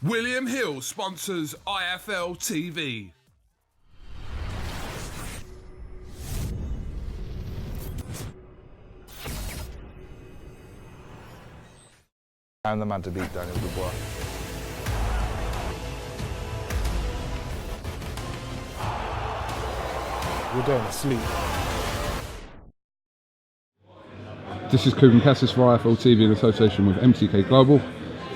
William Hill sponsors IFL TV. I'm the man to beat Daniel Dubois. You're going to sleep. This is KUGAN CASSIUS for IFL TV in association with MTK Global.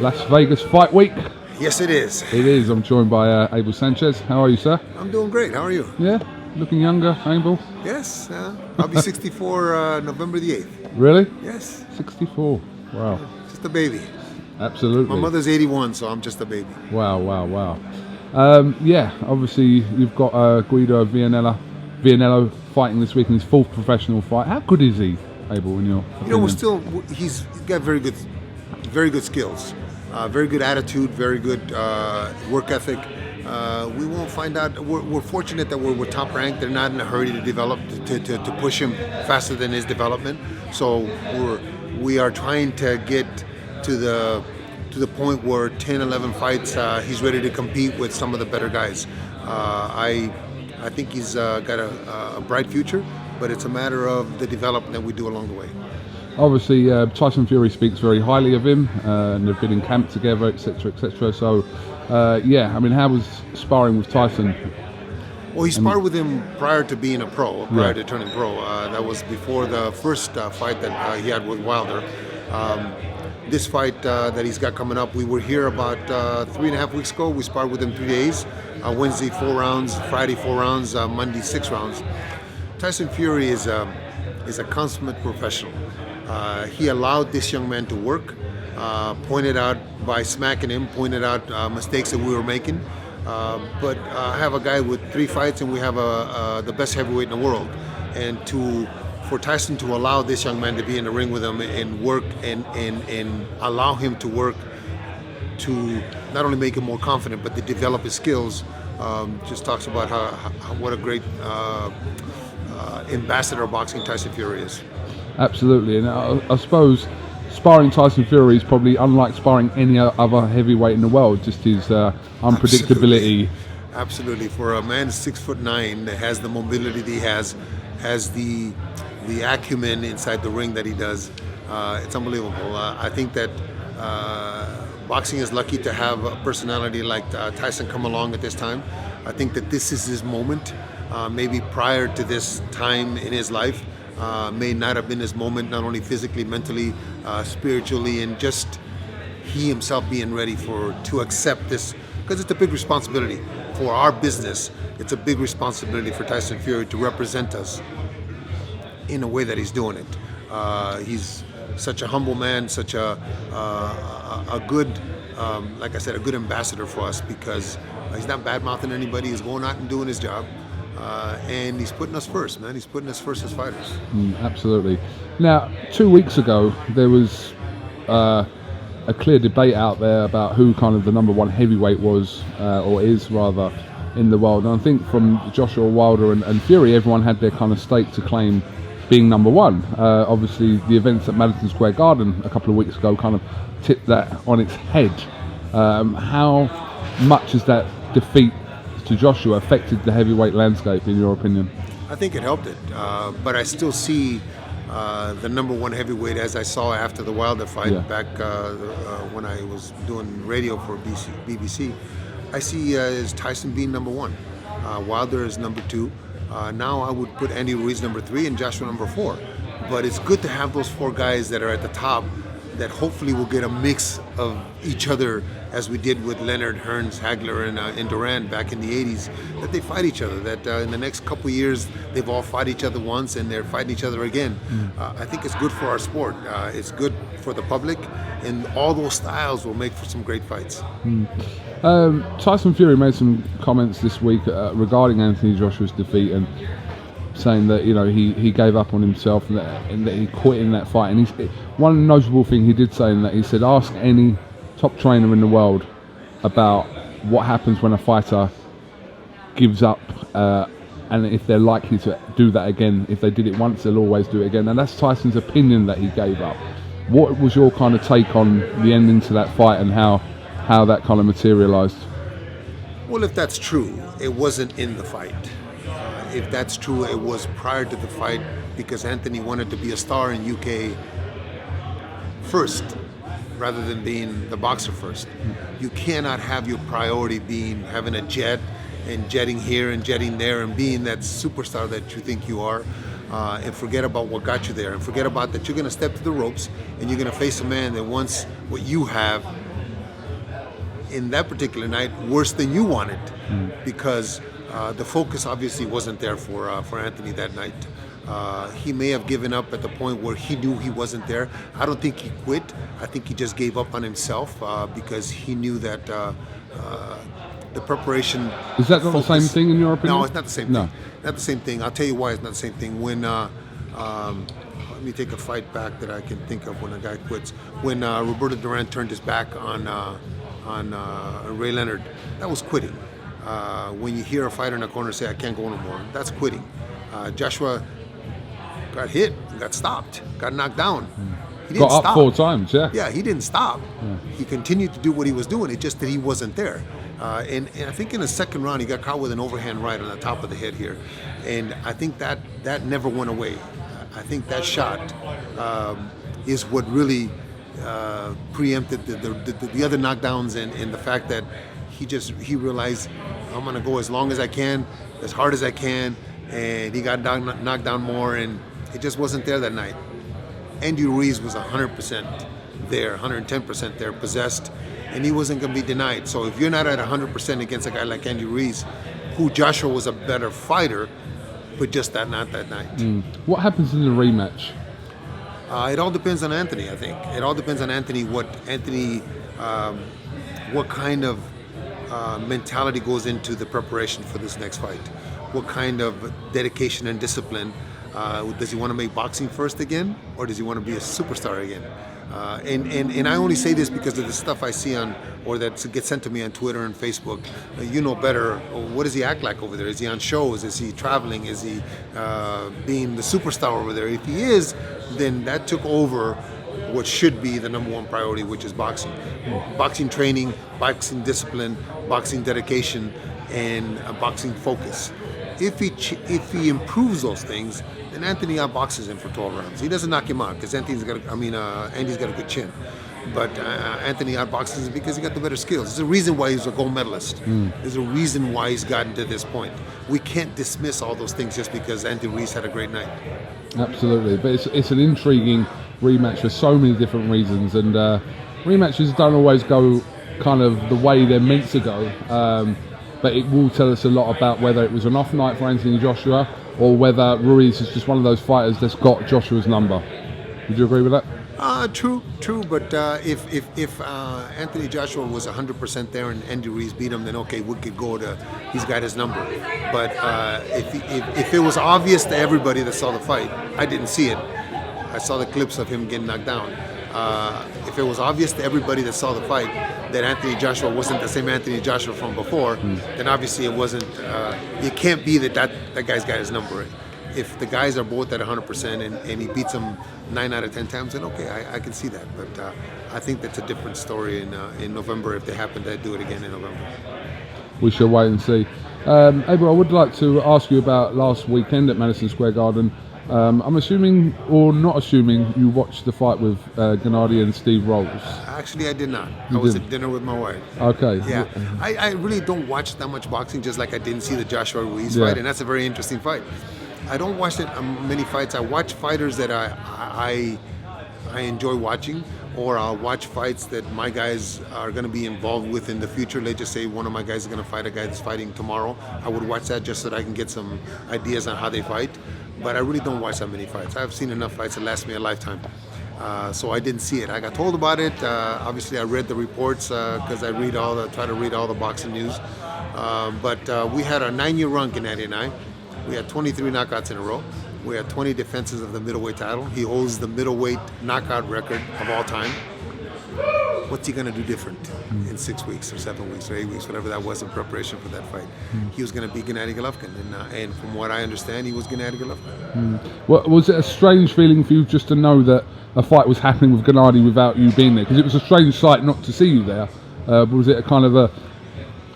Las Vegas Fight Week. Yes, it is. It is. I'm joined by Abel Sanchez. How are you, sir? I'm doing great. How are you? Yeah, looking younger, Abel. Yes, I'll be 64 November the 8th. Really? Yes. 64. Wow. Just a baby. Absolutely. My mother's 81, so I'm just a baby. Wow. Yeah, obviously you've got Guido Vianello fighting this week in his fourth professional fight. How good is he, Abel, in your opinion? He's got very good skills, very good attitude, very good work ethic. We won't find out. We're fortunate that we're top ranked. They're not in a hurry to develop, to push him faster than his development. So we are trying to get to the point where 10, 11 fights, he's ready to compete with some of the better guys. I think he's got a bright future, but it's a matter of the development that we do along the way. Obviously, Tyson Fury speaks very highly of him, and they've been in camp together, etc., etc. So, yeah, I mean, how was sparring with Tyson? Well, he sparred with him prior to being a pro, prior to turning pro. That was before the first fight that he had with Wilder. This fight that he's got coming up, we were here about 3.5 weeks ago. We sparred with him 3 days. Wednesday 4 rounds, Friday 4 rounds, Monday 6 rounds. Tyson Fury is a consummate professional. He allowed this young man to work, pointed out by smacking him, pointed out mistakes that we were making. But I have a guy with 3 fights, and we have the best heavyweight in the world. And for Tyson to allow this young man to be in the ring with him and work and allow him to work to not only make him more confident, but to develop his skills, just talks about what a great ambassador of boxing Tyson Fury is. Absolutely, and I suppose sparring Tyson Fury is probably unlike sparring any other heavyweight in the world, just his unpredictability. Absolutely. For a man 6'9" that has the mobility that he has the acumen inside the ring that he does, it's unbelievable. I think that boxing is lucky to have a personality like Tyson come along at this time. I think that this is his moment. Maybe prior to this time in his life, may not have been his moment, not only physically, mentally, spiritually, and just he himself being ready to accept this, because it's a big responsibility for our business. It's a big responsibility for Tyson Fury to represent us in a way that he's doing it. He's such a humble man, such a good, like I said, a good ambassador for us, because he's not bad-mouthing anybody. He's going out and doing his job. And he's putting us first, man. He's putting us first as fighters. Absolutely. Now, 2 weeks ago, there was a clear debate out there about who kind of the number one heavyweight was, or is rather, in the world. And I think from Joshua Wilder and Fury, everyone had their kind of stake to claim being number one. Obviously, the events at Madison Square Garden a couple of weeks ago kind of tipped that on its head. How much has that defeat to Joshua affected the heavyweight landscape, in your opinion? I think it helped it, but I still see the number one heavyweight as I saw after the Wilder fight back when I was doing radio for BBC. I see as Tyson being number one, Wilder is number 2. Now I would put Andy Ruiz number 3 and Joshua number 4. But it's good to have those 4 guys that are at the top that hopefully will get a mix of each other, as we did with Leonard, Hearns, Hagler, and Duran back in the 80s, that they fight each other, that in the next couple of years they've all fought each other once and they're fighting each other again. I think it's good for our sport. It's good for the public, and all those styles will make for some great fights. Tyson Fury made some comments this week regarding Anthony Joshua's defeat, and saying that, you know, he gave up on himself and that he quit in that fight. And one notable thing he did say in that, he said, ask any top trainer in the world about what happens when a fighter gives up, and if they're likely to do that again. If they did it once, they'll always do it again. And that's Tyson's opinion, that he gave up. What was your kind of take on the ending to that fight, and how how that kind of materialised. Well, if that's true, it wasn't in the fight. If that's true, it was prior to the fight because Anthony wanted to be a star in UK first rather than being the boxer first. You cannot have your priority being having a jet and jetting here and jetting there and being that superstar that you think you are, and forget about what got you there, and forget about that you're going to step to the ropes and you're going to face a man that wants what you have in that particular night worse than you wanted, because the focus obviously wasn't there for Anthony that night. He may have given up at the point where he knew he wasn't there. I don't think he quit. I think he just gave up on himself because he knew that the preparation. Is that not the same thing in your opinion? No, it's not the same thing. Not the same thing. I'll tell you why it's not the same thing. When let me take a fight back that I can think of when a guy quits. When Roberto Duran turned his back on Ray Leonard, that was quitting. When you hear a fighter in the corner say, "I can't go no more," that's quitting. Joshua got hit, got stopped, got knocked down. He didn't got up stop. 4 times, yeah. Yeah, he didn't stop. He continued to do what he was doing. It's just that he wasn't there. And I think in the second round, he got caught with an overhand right on the top of the head here. And I think that never went away. I think that shot is what really preempted the other knockdowns and the fact that he realized, I'm going to go as long as I can, as hard as I can. And he got knocked down more, and it just wasn't there that night. Andy Ruiz was 100% there, 110% there, possessed, and he wasn't going to be denied. So if you're not at 100% against a guy like Andy Ruiz, who Joshua was a better fighter, but just not that night. What happens in the rematch? It all depends on Anthony, I think. It all depends on Anthony, what kind of mentality goes into the preparation for this next fight. What kind of dedication and discipline. Does he want to make boxing first again, or does he want to be a superstar again? And I only say this because of the stuff I see or that gets sent to me on Twitter and Facebook. You know better. What does he act like over there? Is he on shows? Is he traveling? Is he being the superstar over there? If he is, then that took over what should be the number one priority, which is boxing. Boxing training, boxing discipline, boxing dedication, and boxing focus. If he improves those things, then Anthony outboxes him for 12 rounds. He doesn't knock him out because Andy's got a good chin. But Anthony outboxes him because he got the better skills. There's a reason why he's a gold medalist. There's a reason why he's gotten to this point. We can't dismiss all those things just because Andy Ruiz had a great night. Absolutely, but it's an intriguing rematch for so many different reasons, and rematches don't always go kind of the way they're meant to go. But it will tell us a lot about whether it was an off night for Anthony Joshua or whether Ruiz is just one of those fighters that's got Joshua's number. Would you agree with that? True. But if Anthony Joshua was 100% there and Andy Ruiz beat him, then okay, we could go to he's got his number. But if it was obvious to everybody that saw the fight, I didn't see it. I saw the clips of him getting knocked down. If it was obvious to everybody that saw the fight that Anthony Joshua wasn't the same Anthony Joshua from before, then obviously it wasn't. It can't be that guy's got his number. If the guys are both at 100% and he beats them 9 out of 10 times, then okay, I can see that. But I think that's a different story in November if they happen to do it again in November. We shall wait and see. Abel, I would like to ask you about last weekend at Madison Square Garden. I'm assuming, or not assuming, you watched the fight with Gennady and Steve Rolls. Actually, I did not. I was at dinner with my wife. Okay. Yeah. I really don't watch that much boxing, just like I didn't see the Joshua Ruiz fight, and that's a very interesting fight. I don't watch many fights. I watch fighters that I enjoy watching, or I'll watch fights that my guys are going to be involved with in the future. Let's just say one of my guys is going to fight a guy that's fighting tomorrow. I would watch that just so that I can get some ideas on how they fight. But I really don't watch that many fights. I've seen enough fights that last me a lifetime. So I didn't see it. I got told about it. Obviously, I read the reports because I try to read all the boxing news. But we had a 9-year run, Gennady and I. We had 23 knockouts in a row. We had 20 defenses of the middleweight title. He holds the middleweight knockout record of all time. What's he going to do different in 6 weeks or 7 weeks or 8 weeks, whatever that was in preparation for that fight? He was going to beat Gennady Golovkin, and from what I understand, he was Gennady Golovkin. Well, was it a strange feeling for you just to know that a fight was happening with Gennady without you being there? Because it was a strange sight not to see you there. Was it a kind of a,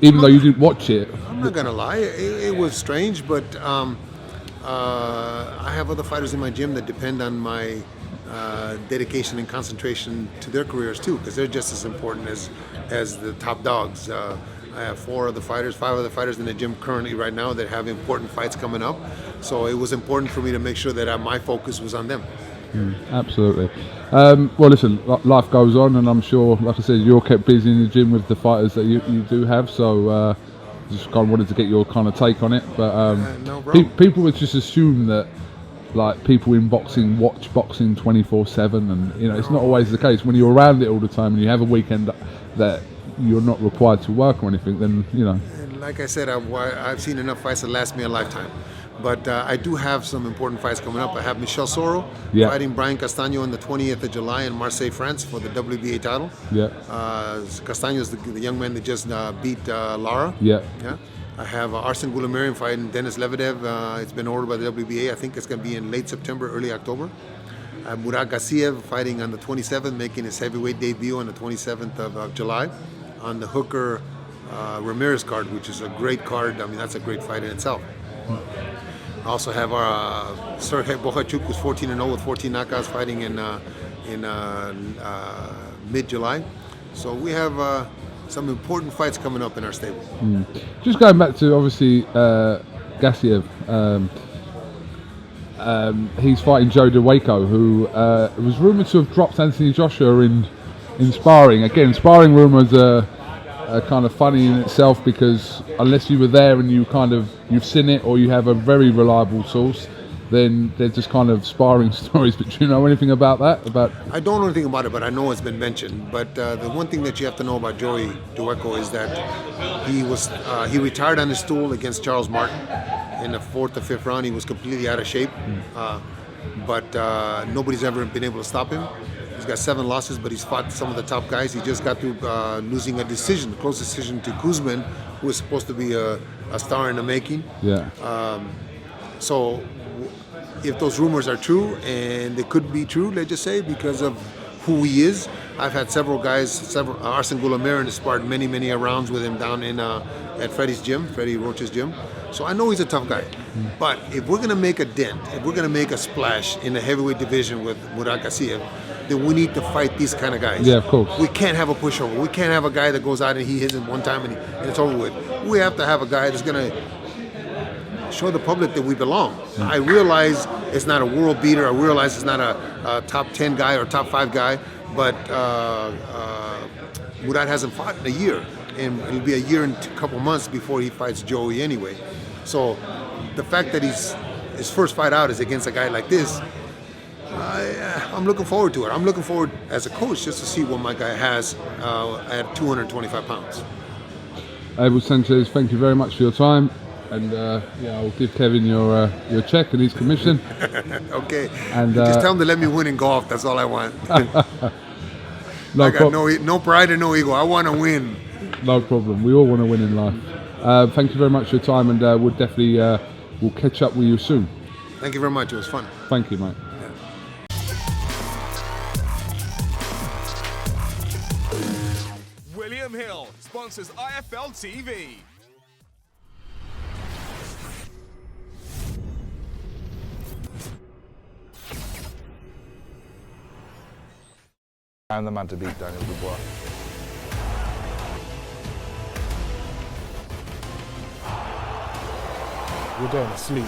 even though you didn't watch it? I'm not gonna lie, it was strange, but I have other fighters in my gym that depend on my dedication and concentration to their careers too, because they're just as important as the top dogs. I have 5 other fighters in the gym currently right now that have important fights coming up. So it was important for me to make sure that my focus was on them. Absolutely. Well, listen, life goes on, and I'm sure, like I said, you're kept busy in the gym with the fighters that you do have. So just kind of wanted to get your kind of take on it. But no problem. People would just assume that, like, people in boxing watch boxing 24/7, and you know it's not always the case. When you're around it all the time and you have a weekend that you're not required to work or anything, then you know. And like I said, I've seen enough fights that last me a lifetime. But I do have some important fights coming up. I have Michel Soro fighting Brian Castaño on the 20th of July in Marseille, France for the WBA title. Yeah. Castaño is the young man that just beat Lara. Yeah. I have Arsen Goulamirian fighting Denis Lebedev. It's been ordered by the WBA. I think it's going to be in late September, early October. I have Murat Gassiev fighting on the 27th, making his heavyweight debut on the 27th of July on the Hooker Ramirez card, which is a great card. I mean, that's a great fight in itself. I also have our Sergei Bohachuk, who's 14-0 with 14 knockouts, fighting in mid-July. So we have some important fights coming up in our stable. Just going back to, obviously, Gassiev, he's fighting Joe DeWaco, who was rumoured to have dropped Anthony Joshua in sparring. Again, sparring rumours are kind of funny in itself, because unless you were there and you've seen it, or you have a very reliable source, then they're just kind of sparring stories. But do you know anything about that? I don't know anything about it, but I know it's been mentioned. But the one thing that you have to know about Joey DeWeco is that he retired on his stool against Charles Martin in the 4th or 5th round. He was completely out of shape, but nobody's ever been able to stop him. He's got 7 losses, but he's fought some of the top guys. He just got through losing a close decision to Kuzman, who was supposed to be a star in the making. Yeah. So if those rumors are true, and they could be true, let's just say, because of who he is. I've had several Arsen Goulamirian has sparred many rounds with him down in at Freddie Roach's gym. So I know he's a tough guy. But if we're going to make a dent, if we're going to make a splash in the heavyweight division with Murat Gassiev, then we need to fight these kind of guys. Yeah, of course. We can't have a pushover. We can't have a guy that goes out and he hits him one time and it's over with. We have to have a guy that's going to show the public that we belong. I realize it's not a world beater. I realize it's not a top 10 guy or top 5 guy, but Murat hasn't fought in a year, and it'll be a year and a couple months before he fights Joey anyway. So the fact that his first fight out is against a guy like this, I'm looking forward to it. I'm looking forward as a coach just to see what my guy has at 225 pounds. Abel Sanchez, thank you very much for your time. And I'll give Kevin your check and his commission. Okay. And just tell him to let me win in golf. That's all I want. No I got no pride and no ego. I want to win. No problem. We all want to win in life. Thank you very much for your time, and we'll definitely we'll catch up with you soon. Thank you very much. It was fun. Thank you, mate. William Hill sponsors IFL TV. I'm the man to beat Daniel Dubois. You're going to sleep.